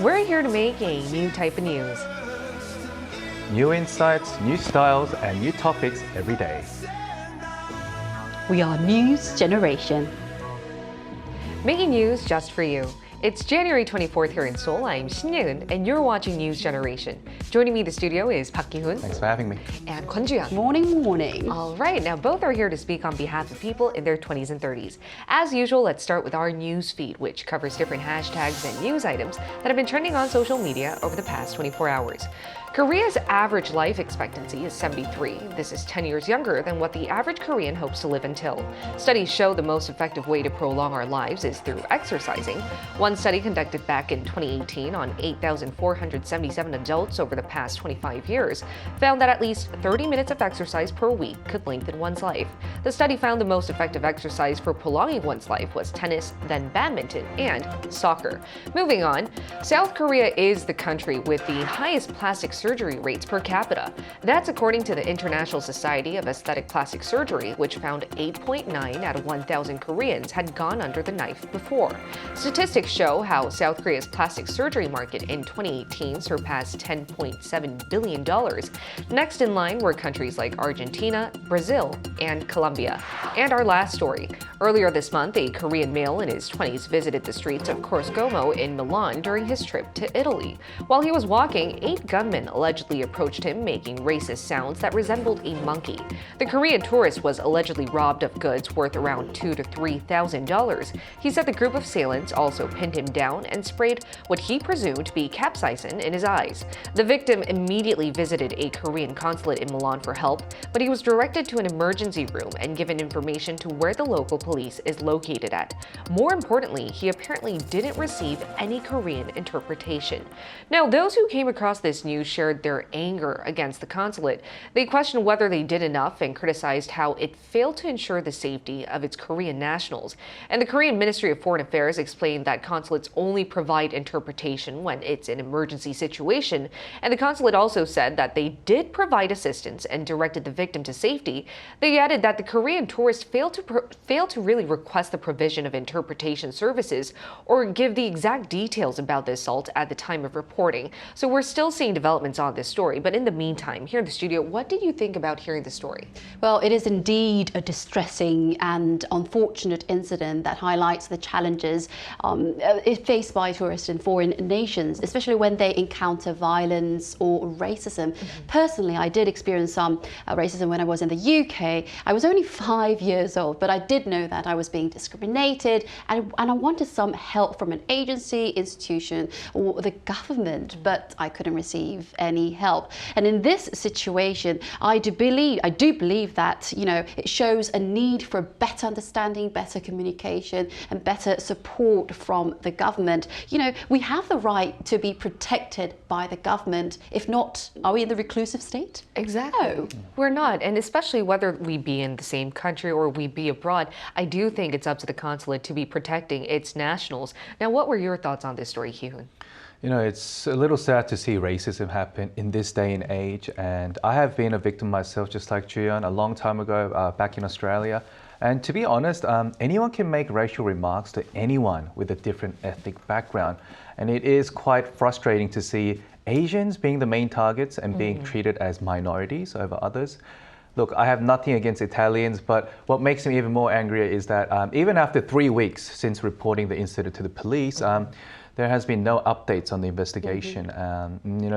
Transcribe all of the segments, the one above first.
We're here to make a new type of news. New insights, new styles, and new topics every day. We are News Generation. Making news just for you. It's January 24th here in Seoul. I'm Shin Yeun, and you're watching News Generation. Joining me in the studio is Park Ki-hoon. Thanks for having me. And Kwon Ju-yeon. Morning. All right, now both are here to speak on behalf of people in their 20s and 30s. As usual, let's start with our news feed, which covers different hashtags and news items that have been trending on social media over the past 24 hours. Korea's average life expectancy is 73. This is 10 years younger than what the average Korean hopes to live until. Studies show the most effective way to prolong our lives is through exercising. One study conducted back in 2018 on 8,477 adults over the past 25 years found that at least 30 minutes of exercise per week could lengthen one's life. The study found the most effective exercise for prolonging one's life was tennis, then badminton, and soccer. Moving on, South Korea is the country with the highest plastic surgery rates per capita. That's according to the International Society of Aesthetic Plastic Surgery, which found 8.9 out of 1,000 Koreans had gone under the knife before. Statistics show how South Korea's plastic surgery market in 2018 surpassed $10.7 billion. Next in line were countries like Argentina, Brazil, and Colombia. And our last story. Earlier this month, a Korean male in his 20s visited the streets of Corso in Milan during his trip to Italy. While he was walking, 8 gunmen allegedly approached him, making racist sounds that resembled a monkey. The Korean tourist was allegedly robbed of goods worth around $2,000 to $3,000. He said the group of assailants also pinned him down and sprayed what he presumed to be capsaicin in his eyes. The victim immediately visited a Korean consulate in Milan for help, but he was directed to an emergency room and given information to where the local police is located at. More importantly, he apparently didn't receive any Korean interpretation. Now, those who came across this news shared their anger against the consulate. They questioned whether they did enough and criticized how it failed to ensure the safety of its Korean nationals. And the Korean Ministry of Foreign Affairs explained that consulates only provide interpretation when it's an emergency situation. And the consulate also said that they did provide assistance and directed the victim to safety. They added that the Korean tourist failed to really request the provision of interpretation services or give the exact details about the assault at the time of reporting. So we're still seeing developments on this story, but in the meantime, here in the studio, what did you think about hearing the story? Well, it is indeed a distressing and unfortunate incident that highlights the challenges faced by tourists in foreign nations, especially when they encounter violence or racism. Personally, I did experience some racism when I was in the UK. I was only 5 years old, but I did know that I was being discriminated and I wanted some help from an agency, institution, or the government, but I couldn't receive any help. And in this situation, I do believe that, it shows a need for better understanding, better communication, and better support from the government. We have the right to be protected by the government. If not, are we in the reclusive state? Exactly. No. We're not. And especially whether we be in the same country or we be abroad, I do think it's up to the consulate to be protecting its nationals. Now, what were your thoughts on this story, Ki-hoon? It's a little sad to see racism happen in this day and age. And I have been a victim myself, just like Ju-yeon, a long time ago back in Australia. And to be honest, anyone can make racial remarks to anyone with a different ethnic background. And it is quite frustrating to see Asians being the main targets and being treated as minorities over others. Look, I have nothing against Italians, but what makes me even more angrier is that even after 3 weeks since reporting the incident to the police, there has been no updates on the investigation.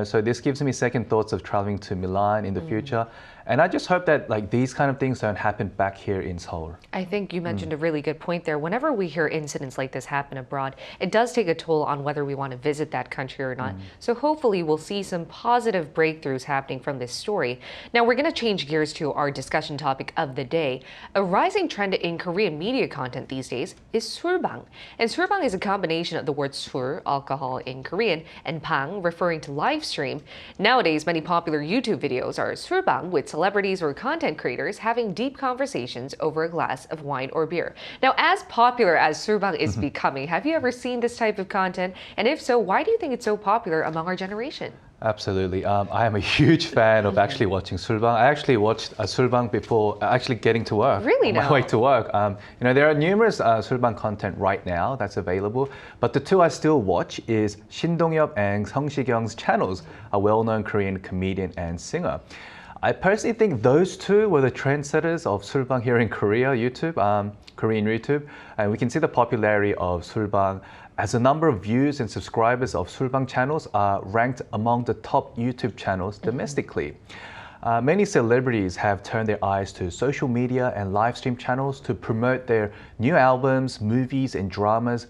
So this gives me second thoughts of traveling to Milan in the future. And I just hope that these kind of things don't happen back here in Seoul. I think you mentioned a really good point there. Whenever we hear incidents like this happen abroad, it does take a toll on whether we want to visit that country or not. So hopefully we'll see some positive breakthroughs happening from this story. Now we're going to change gears to our discussion topic of the day. A rising trend in Korean media content these days is sulbang. And sulbang is a combination of the word sul, alcohol in Korean, and bang, referring to live stream. Nowadays, many popular YouTube videos are sulbang, with celebrities or content creators having deep conversations over a glass of wine or beer. Now, as popular as sulbang is becoming, have you ever seen this type of content? And if so, why do you think it's so popular among our generation? Absolutely. I am a huge fan of actually watching sulbang. I actually watched a sulbang before actually getting to work. Really on my now? way to work. There are numerous sulbang content right now that's available, but the two I still watch is Shin Dong-yeop and Sung Si-kyung's channels, a well-known Korean comedian and singer. I personally think those two were the trendsetters of sulbang here in Korea, Korean YouTube, and we can see the popularity of sulbang as the number of views and subscribers of sulbang channels are ranked among the top YouTube channels domestically. Many celebrities have turned their eyes to social media and live stream channels to promote their new albums, movies, and dramas,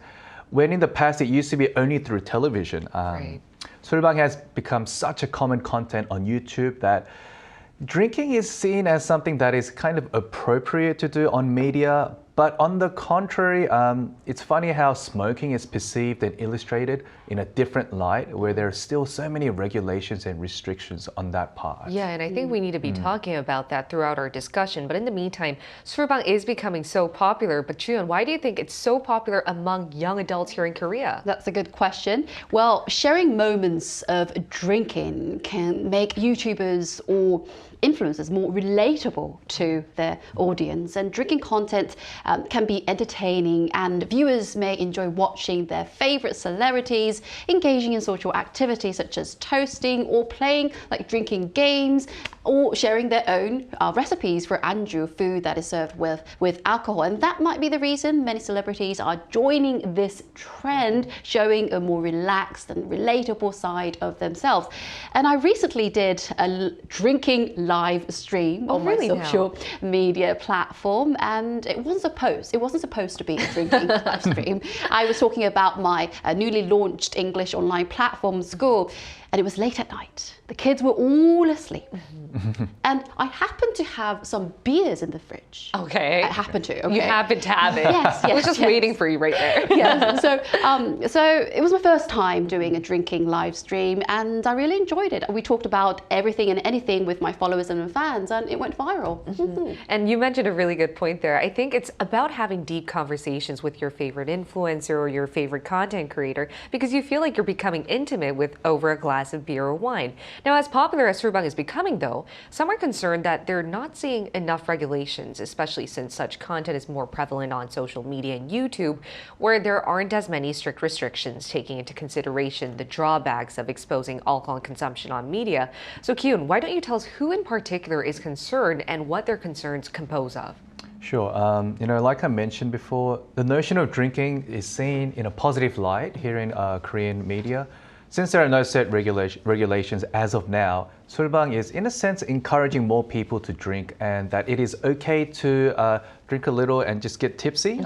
when in the past it used to be only through television. Right. sulbang has become such a common content on YouTube that drinking is seen as something that is kind of appropriate to do on media. But on the contrary, it's funny how smoking is perceived and illustrated in a different light, where there are still so many regulations and restrictions on that part. Yeah, and I think we need to be talking about that throughout our discussion. But in the meantime, sulbang is becoming so popular. But Juyeon, why do you think it's so popular among young adults here in Korea? That's a good question. Well, sharing moments of drinking can make YouTubers or influencers more relatable to their audience, and drinking content can be entertaining, and viewers may enjoy watching their favorite celebrities engaging in social activities such as toasting or playing like drinking games, or sharing their own recipes for anju, food that is served with alcohol. And that might be the reason many celebrities are joining this trend, showing a more relaxed and relatable side of themselves. And I recently did a drinking live stream on my social media platform, and it wasn't supposed to be a drinking live stream. I was talking about my newly launched English online platform school, and it was late at night. The kids were all asleep. And I happened to have some beers in the fridge. Okay. I happened to. Okay. You happened to have it. Yes, I was yes, just yes. waiting for you right there. Yes. So it was my first time doing a drinking live stream, and I really enjoyed it. We talked about everything and anything with my followers and fans, and it went viral. And you mentioned a really good point there. I think it's about having deep conversations with your favorite influencer or your favorite content creator, because you feel like you're becoming intimate with over a glass of beer or wine. Now, as popular as sulbang is becoming, though, some are concerned that they're not seeing enough regulations, especially since such content is more prevalent on social media and YouTube, where there aren't as many strict restrictions taking into consideration the drawbacks of exposing alcohol consumption on media. So, Kyun, why don't you tell us who in particular is concerned and what their concerns compose of? Sure. Like I mentioned before, the notion of drinking is seen in a positive light here in Korean media. Since there are no set regulations as of now, sulbang is in a sense encouraging more people to drink, and that it is okay to drink a little and just get tipsy.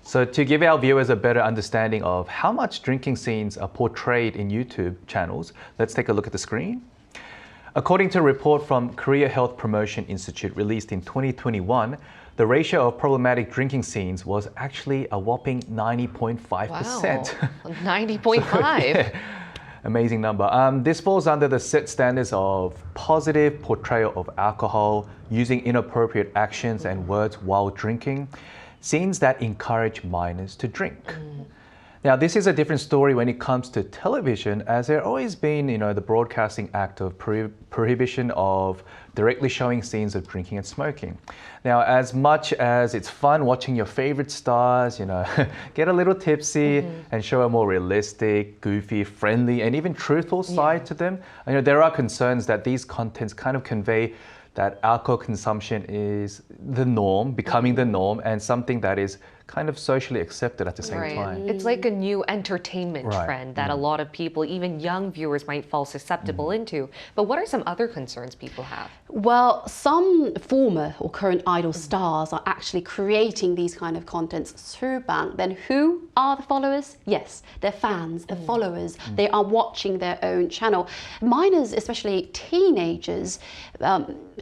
So to give our viewers a better understanding of how much drinking scenes are portrayed in YouTube channels, let's take a look at the screen. According to a report from Korea Health Promotion Institute released in 2021, the ratio of problematic drinking scenes was actually a whopping 90.5%. Wow, 90.5. Amazing number. This falls under the set standards of positive portrayal of alcohol, using inappropriate actions and words while drinking, scenes that encourage minors to drink. Now, this is a different story when it comes to television, as there always been, the Broadcasting Act of prohibition of directly showing scenes of drinking and smoking. Now, as much as it's fun watching your favorite stars, get a little tipsy and show a more realistic, goofy, friendly, and even truthful side to them, there are concerns that these contents kind of convey that alcohol consumption is the norm, becoming the norm, and something that is kind of socially accepted at the same time. It's like a new entertainment Right. trend that a lot of people, even young viewers, might fall susceptible into. But what are some other concerns people have? Well, some former or current idol stars are actually creating these kind of contents through sulbang. Then who are the followers? Yes, they're fans, the followers. They are watching their own channel. Minors, especially teenagers,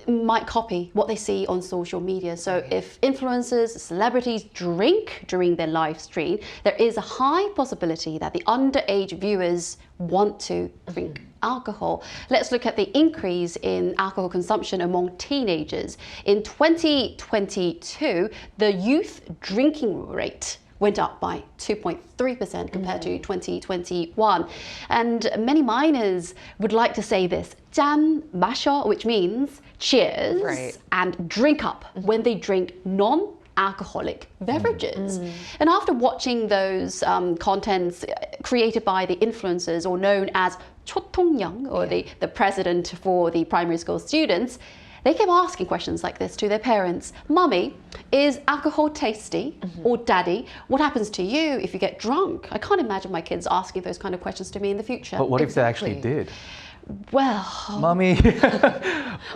might copy what they see on social media. So if influencers, celebrities drink during their live stream, there is a high possibility that the underage viewers want to drink alcohol. Let's look at the increase in alcohol consumption among teenagers. In 2022, the youth drinking rate went up by 2.3% compared to 2021. And many minors would like to say this, 짠 마셔, which means cheers, Right. and drink up when they drink non-alcoholic beverages. And after watching those contents created by the influencers, or known as 초통령, or the president for the primary school students, they kept asking questions like this to their parents. Mummy, is alcohol tasty? Or Daddy, what happens to you if you get drunk? I can't imagine my kids asking those kind of questions to me in the future. But what if they actually did? Well, Mummy,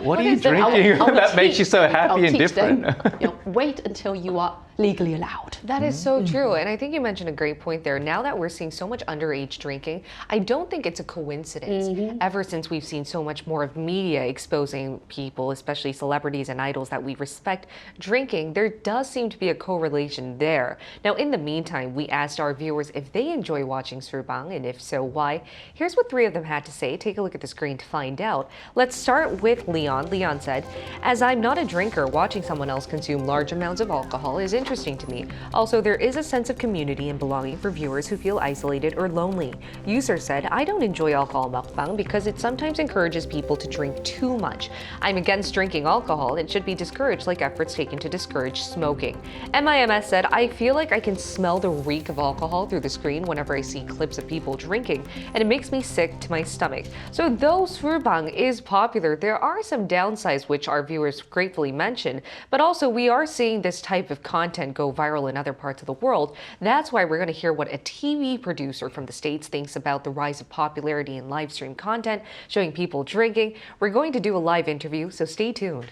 what are you is it? drinking I will that makes you so I'll happy and teach them, different? wait until you are legally allowed. That is so true. And I think you mentioned a great point there. Now that we're seeing so much underage drinking, I don't think it's a coincidence. Ever since we've seen so much more of media exposing people, especially celebrities and idols that we respect, drinking, there does seem to be a correlation there. Now, in the meantime, we asked our viewers if they enjoy watching sulbang, and if so, why. Here's what 3 of them had to say. Take a look at the screen to find out. Let's start with Leon. Leon said, "As I'm not a drinker, watching someone else consume large amounts of alcohol is interesting to me. Also, there is a sense of community and belonging for viewers who feel isolated or lonely." User said, "I don't enjoy alcohol mukbang because it sometimes encourages people to drink too much. I'm against drinking alcohol. It should be discouraged like efforts taken to discourage smoking." MIMS said, "I feel like I can smell the reek of alcohol through the screen whenever I see clips of people drinking, and it makes me sick to my stomach." So though sulbang is popular, there are some downsides which our viewers gratefully mention, but also we are seeing this type of content go viral in other parts of the world. That's why we're going to hear what a TV producer from the States thinks about the rise of popularity in live stream content showing people drinking. We're going to do a live interview, so stay tuned.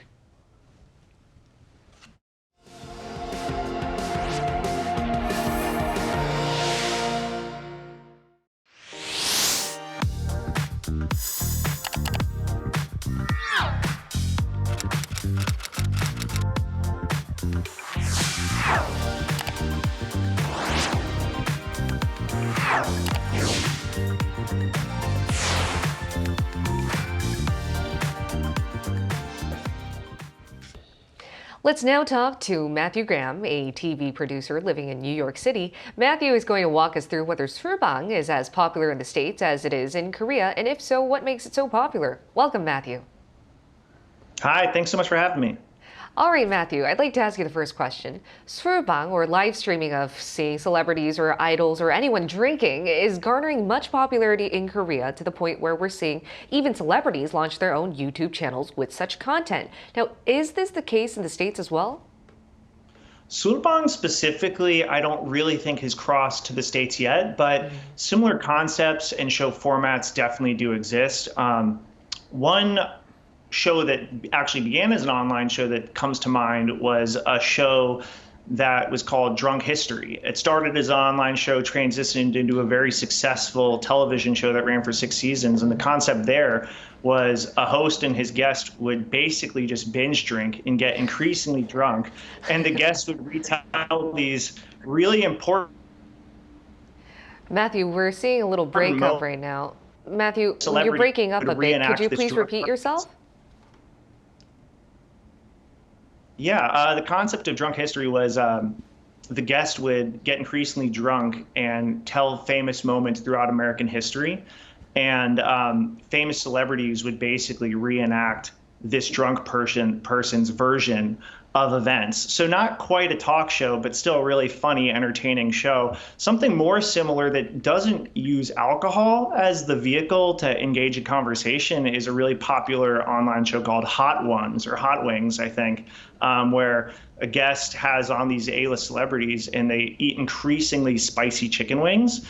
Let's now talk to Matthew Graham, a TV producer living in New York City. Matthew is going to walk us through whether sulbang is as popular in the States as it is in Korea, and if so, what makes it so popular. Welcome, Matthew. Hi, thanks so much for having me. All right, Matthew, I'd like to ask you the first question. Sulbang, or live streaming of seeing celebrities or idols or anyone drinking, is garnering much popularity in Korea to the point where we're seeing even celebrities launch their own YouTube channels with such content. Now, is this the case in the States as well? Sulbang specifically, I don't really think has crossed to the States yet, but similar concepts and show formats definitely do exist. One show that actually began as an online show that comes to mind was a show that was called Drunk History. It started as an online show, transitioned into a very successful television show that ran for 6 seasons. And the concept there was a host and his guest would basically just binge drink and get increasingly drunk. And the guest would retell these really important... Matthew, we're seeing a little breakup right now. Matthew, you're breaking up a bit. Could you please repeat yourself? Yeah, the concept of Drunk History was the guest would get increasingly drunk and tell famous moments throughout American history. And famous celebrities would basically reenact this drunk person's version of events. So not quite a talk show, but still a really funny, entertaining show. Something more similar that doesn't use alcohol as the vehicle to engage in conversation is a really popular online show called Hot Ones, or Hot Wings, I think, where a guest has on these A-list celebrities and they eat increasingly spicy chicken wings.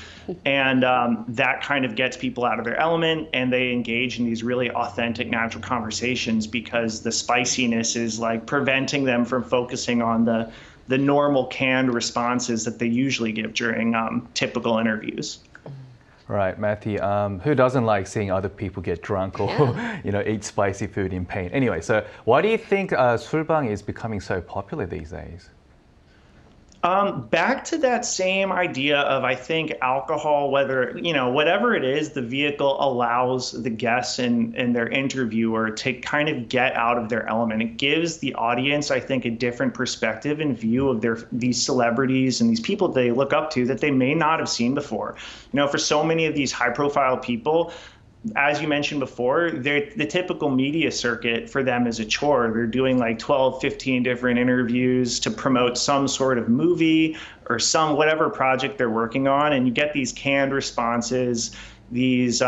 And that kind of gets people out of their element, and they engage in these really authentic, natural conversations because the spiciness is like preventing them from focusing on the normal canned responses that they usually give during typical interviews. Right, Matthew. Who doesn't like seeing other people get drunk or eat spicy food in pain? Anyway, so why do you think sulbang is becoming so popular these days? Back to that same idea of, I think alcohol, whether, whatever it is, the vehicle allows the guests and their interviewer to kind of get out of their element. It gives the audience, I think, a different perspective and view of these celebrities and these people they look up to that they may not have seen before. For so many of these high profile people, as you mentioned before, the typical media circuit for them is a chore. They're doing like 12, 15 different interviews to promote some sort of movie or some whatever project they're working on. And you get these canned responses, these,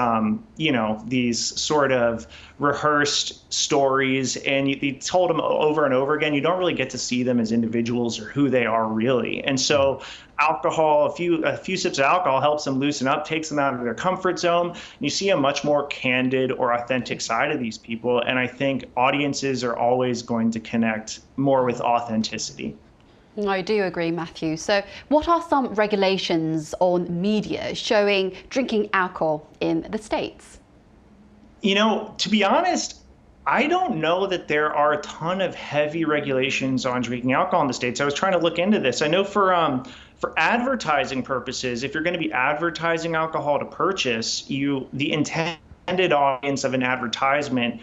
these sort of rehearsed stories, and you told them over and over again. You don't really get to see them as individuals or who they are really. And so alcohol, a few sips of alcohol helps them loosen up, takes them out of their comfort zone. And you see a much more candid or authentic side of these people. And I think audiences are always going to connect more with authenticity. I do agree, Matthew. So what are some regulations on media showing drinking alcohol in the States? To be honest, I don't know that there are a ton of heavy regulations on drinking alcohol in the States. I was trying to look into this. I know for advertising purposes, if you're going to be advertising alcohol to purchase, the intended audience of an advertisement,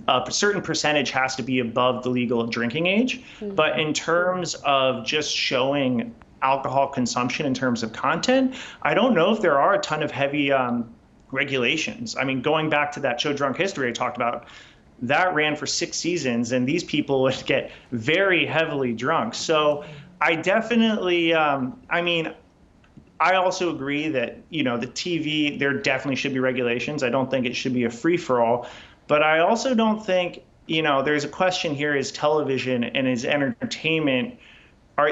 a certain percentage has to be above the legal drinking age. Mm-hmm. But in terms of just showing alcohol consumption in terms of content, I don't know if there are a ton of heavy regulations. I mean, going back to that show Drunk History I talked about, that ran for 6 seasons, and these people would get very heavily drunk. So I definitely, I also agree that, the TV, there definitely should be regulations. I don't think it should be a free-for-all. But I also don't think, there's a question here, is television and is entertainment,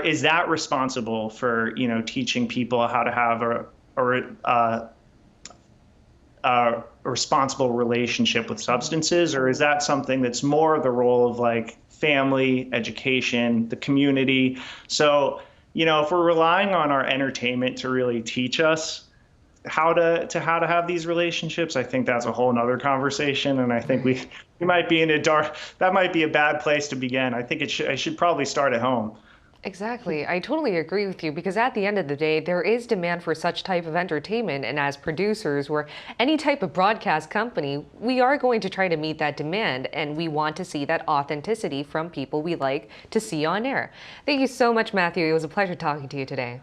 is that responsible for, teaching people how to have a responsible relationship with substances? Or is that something that's more the role of like family, education, the community? So, if we're relying on our entertainment to really teach us how to have these relationships, I think that's a whole nother conversation. And I think we might be that might be a bad place to begin. I think it should probably start at home. Exactly. I totally agree with you, because at the end of the day, there is demand for such type of entertainment. And as producers or any type of broadcast company, we are going to try to meet that demand. And we want to see that authenticity from people we like to see on air. Thank you so much, Matthew. It was a pleasure talking to you today.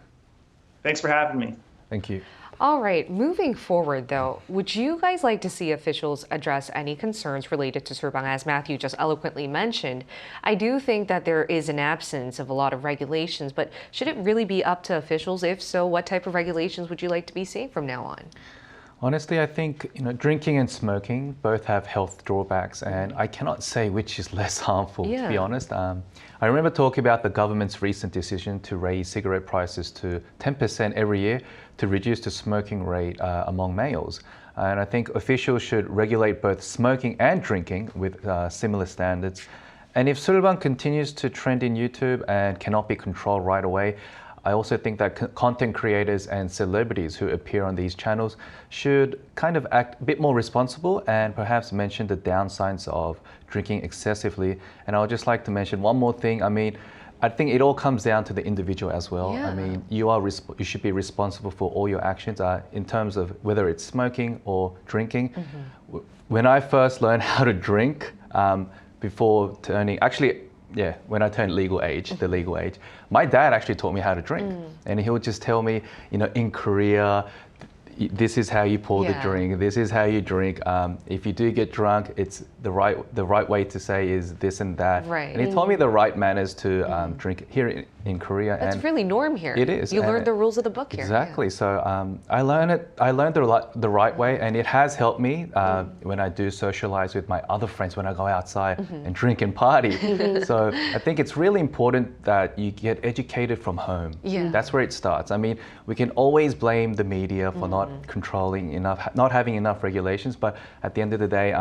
Thanks for having me. Thank you. All right, moving forward though, would you guys like to see officials address any concerns related to sulbang? As Matthew just eloquently mentioned, I do think that there is an absence of a lot of regulations, but should it really be up to officials? If so, what type of regulations would you like to be seeing from now on? Honestly, I think drinking and smoking both have health drawbacks, and I cannot say which is less harmful, to be honest. I remember talking about the government's recent decision to raise cigarette prices to 10% every year to reduce the smoking rate among males. And I think officials should regulate both smoking and drinking with similar standards. And if sulbang continues to trend in YouTube and cannot be controlled right away, I also think that content creators and celebrities who appear on these channels should kind of act a bit more responsible and perhaps mention the downsides of drinking excessively. And I would just like to mention one more thing. I think it all comes down to the individual as well. Yeah. You should be responsible for all your actions in terms of whether it's smoking or drinking. Mm-hmm. When I first learned how to drink before turning, when I turned legal age, my dad actually taught me how to drink. And he would just tell me, in Korea, this is how you pour the drink, this is how you drink. If you do get drunk, it's the right way to say is this and that. Right. And he taught me the right manners to drink here in Korea. That's really norm here. It is. You learned the rules of the book here. Exactly. So I learned the right way, and it has helped me when I do socialize with my other friends, when I go outside and drink and party. So I think it's really important that you get educated from home. Yeah. That's where it starts. We can always blame the media for not controlling enough, not having enough regulations, but at the end of the day,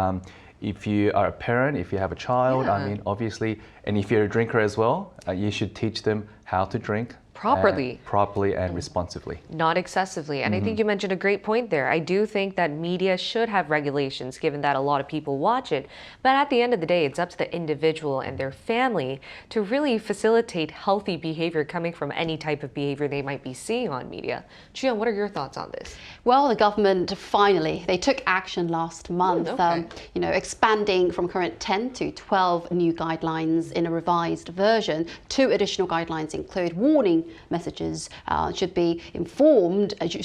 if you are a parent, if you have a child, obviously, and if you're a drinker as well, you should teach them how to drink properly and responsibly. Not excessively. And I think you mentioned a great point there. I do think that media should have regulations, given that a lot of people watch it. But at the end of the day, it's up to the individual and their family to really facilitate healthy behavior coming from any type of behavior they might be seeing on media. Chuyeon, what are your thoughts on this? Well, the government finally, they took action last month, okay. Expanding from current 10 to 12 new guidelines in a revised version. 2 additional guidelines include warning messages should be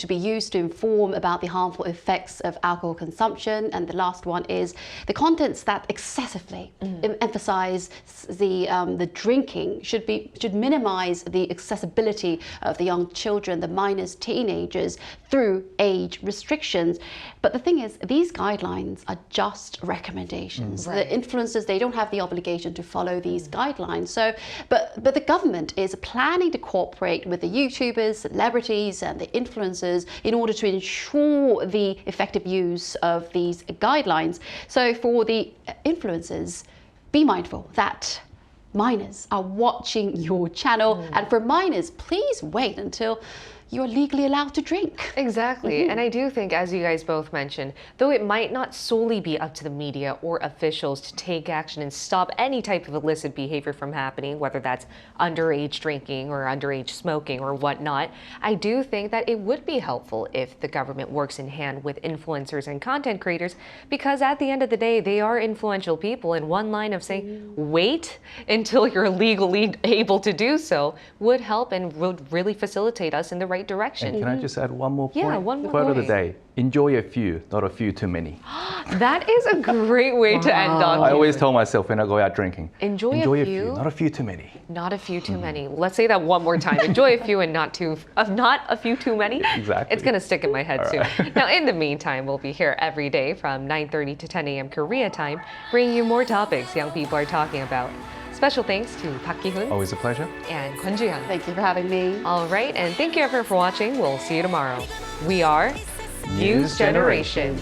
used to inform about the harmful effects of alcohol consumption. And the last one is the contents that excessively emphasize the drinking should minimize the accessibility of the young children, the minors, teenagers, through age restrictions. But the thing is, these guidelines are just recommendations. Right. The influencers, they don't have the obligation to follow these guidelines. So, but the government is planning to cooperate with the YouTubers, celebrities, and the influencers in order to ensure the effective use of these guidelines. So for the influencers, be mindful that minors are watching your channel, and for minors, please wait until you're legally allowed to drink. Exactly. And I do think, as you guys both mentioned, though it might not solely be up to the media or officials to take action and stop any type of illicit behavior from happening, whether that's underage drinking or underage smoking or whatnot, I do think that it would be helpful if the government works in hand with influencers and content creators, because at the end of the day, they are influential people, and one line of saying, wait until you're legally able to do so would help and would really facilitate us in the right direction. And can I just add one more point? Yeah, one more Quote of the point. day: enjoy a few, not a few too many. That is a great way to end on. I always tell myself when I go out drinking, Enjoy a few, not a few too many. Not a few too many. Let's say that one more time. Enjoy a few and not a few too many. Exactly. It's gonna stick in my head soon. Now, in the meantime, we'll be here every day from 9:30 to 10 a.m. Korea time, bringing you more topics young people are talking about. Special thanks to Park Ki-hoon Always a pleasure. and Kwon Ju-hyun. Thank you for having me. All right, and thank you everyone for watching. We'll see you tomorrow. We are News Generation.